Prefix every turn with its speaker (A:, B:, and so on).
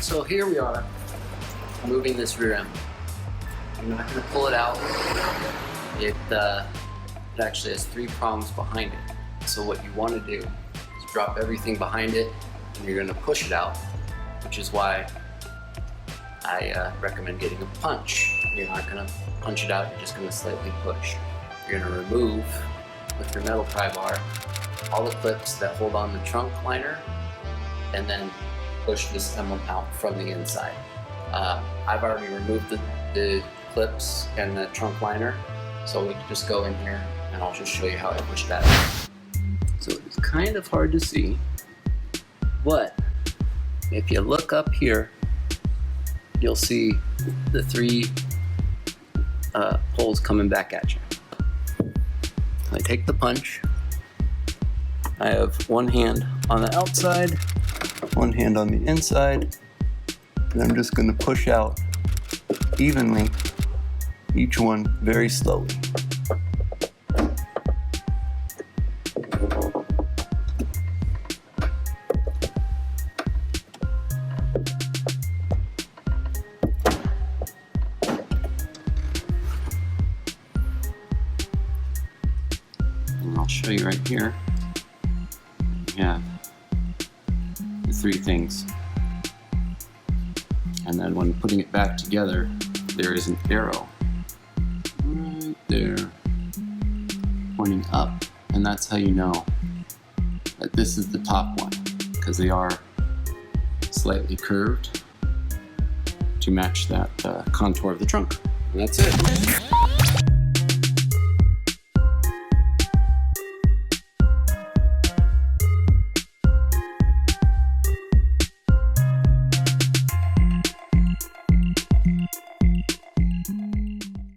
A: So here we are, moving this rear end. I'm not going to pull it out. It actually has 3 prongs behind it. So what you want to do is drop everything behind it, and you're going to push it out, which is why I recommend getting a punch. You're not going to punch it out, you're just going to slightly push. You're going to remove, with your metal pry bar, all the clips that hold on the trunk liner, and then push this Emblem out from the inside. I've already removed the clips and the trunk liner, so we can just go in here and I'll just show you how I push that out. So it's kind of hard to see, but if you look up here, you'll see the 3 poles coming back at you. I take the punch. I have one hand on the outside, one hand on the inside, and I'm just going to push out evenly, each one very slowly. And I'll show you right here. You have the 3 things. And then when putting it back together, there is an arrow right there pointing up, and that's how you know that this is the top one, because they are slightly curved to match that contour of the trunk. And that's it.